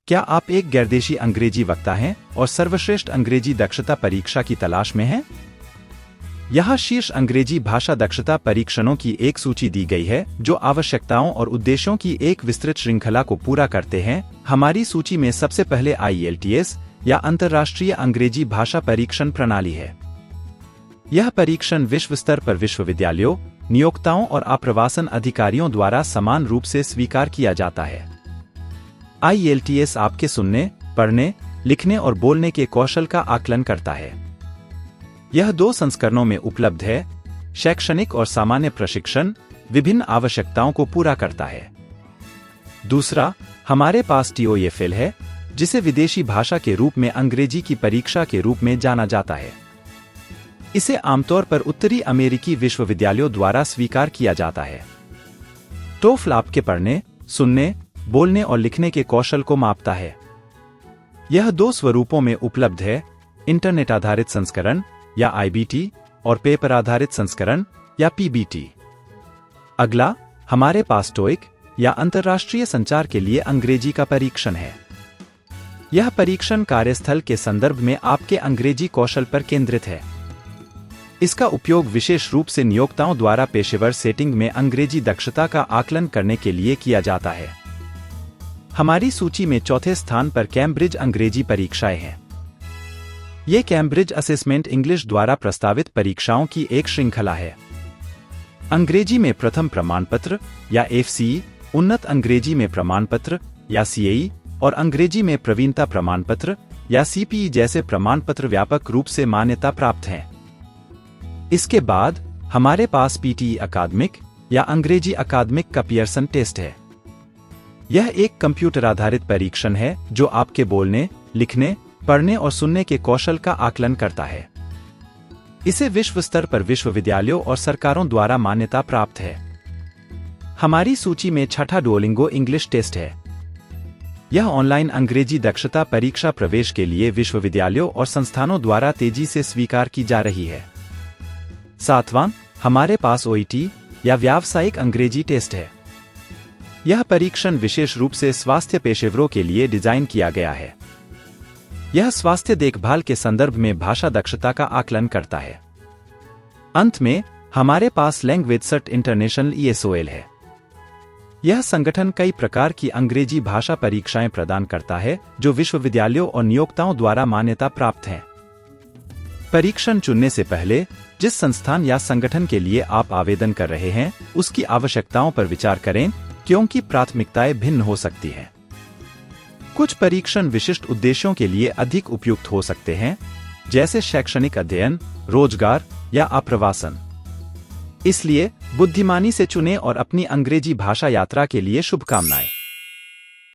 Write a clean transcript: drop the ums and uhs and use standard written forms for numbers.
क्या आप एक गैरदेशी अंग्रेजी वक्ता हैं और सर्वश्रेष्ठ अंग्रेजी दक्षता परीक्षा की तलाश में हैं? यहाँ शीर्ष अंग्रेजी भाषा दक्षता परीक्षणों की एक सूची दी गई है जो आवश्यकताओं और उद्देश्यों की एक विस्तृत श्रृंखला को पूरा करते हैं। हमारी सूची में सबसे पहले IELTS या अंतर्राष्ट्रीय अंग्रेजी भाषा परीक्षण प्रणाली है। यह परीक्षण विश्व स्तर पर विश्वविद्यालयों, नियोक्ताओं और आप्रवासन अधिकारियों द्वारा समान रूप से स्वीकार किया जाता है। IELTS आपके सुनने, पढ़ने, लिखने और बोलने के कौशल का आकलन करता है। यह 2 संस्करणों में उपलब्ध है। शैक्षणिक और सामान्य प्रशिक्षण विभिन्न आवश्यकताओं को पूरा करता है। दूसरा, हमारे पास TOEFL है, जिसे विदेशी भाषा के रूप में अंग्रेजी की परीक्षा के रूप में जाना जाता है। इसे आमतौर पर उत्तरी अमेरिकी विश्वविद्यालयों द्वारा स्वीकार किया जाता है। TOEFL आपके पढ़ने, सुनने, बोलने और लिखने के कौशल को मापता है। यह 2 स्वरूपों में उपलब्ध है, इंटरनेट आधारित संस्करण या IBT और पेपर आधारित संस्करण या PBT। अगला, हमारे पास TOEIC या अंतर्राष्ट्रीय संचार के लिए अंग्रेजी का परीक्षण है। यह परीक्षण कार्यस्थल के संदर्भ में आपके अंग्रेजी कौशल पर केंद्रित है। इसका उपयोग विशेष रूप से नियोक्ताओं द्वारा पेशेवर सेटिंग में अंग्रेजी दक्षता का आकलन करने के लिए किया जाता है। हमारी सूची में चौथे स्थान पर कैम्ब्रिज अंग्रेजी परीक्षाएं हैं। ये कैम्ब्रिज असेसमेंट इंग्लिश द्वारा प्रस्तावित परीक्षाओं की एक श्रृंखला है। अंग्रेजी में प्रथम प्रमाण पत्र या FCE, उन्नत अंग्रेजी में प्रमाण पत्र या CAE और अंग्रेजी में प्रवीणता प्रमाण पत्र या CPE जैसे प्रमाण पत्र व्यापक रूप से मान्यता प्राप्त हैं। इसके बाद हमारे पास PTE अकादमिक या अंग्रेजी अकादमिक का पियर्सन टेस्ट है। यह एक कंप्यूटर आधारित परीक्षण है जो आपके बोलने, लिखने, पढ़ने और सुनने के कौशल का आकलन करता है। इसे विश्व स्तर पर विश्वविद्यालयों और सरकारों द्वारा मान्यता प्राप्त है। हमारी सूची में छठा डुओलिंगो इंग्लिश टेस्ट है। यह ऑनलाइन अंग्रेजी दक्षता परीक्षा प्रवेश के लिए विश्वविद्यालयों और संस्थानों द्वारा तेजी से स्वीकार की जा रही है। सातवां, हमारे पास OET या व्यावसायिक अंग्रेजी टेस्ट है। यह परीक्षण विशेष रूप से स्वास्थ्य पेशेवरों के लिए डिजाइन किया गया है। यह स्वास्थ्य देखभाल के संदर्भ में भाषा दक्षता का आकलन करता है। अंत में, हमारे पास लैंग्वेज सर्ट इंटरनेशनल ESOL है। यह संगठन कई प्रकार की अंग्रेजी भाषा परीक्षाएं प्रदान करता है जो विश्वविद्यालयों और नियोक्ताओं द्वारा मान्यता प्राप्त हैं। परीक्षण चुनने से पहले जिस संस्थान या संगठन के लिए आप आवेदन कर रहे हैं, उसकी आवश्यकताओं पर विचार करें, क्योंकि प्राथमिकताएं भिन्न हो सकती हैं। कुछ परीक्षण विशिष्ट उद्देश्यों के लिए अधिक उपयुक्त हो सकते हैं, जैसे शैक्षणिक अध्ययन, रोजगार या आप्रवासन। इसलिए बुद्धिमानी से चुनें और अपनी अंग्रेजी भाषा यात्रा के लिए शुभकामनाएं।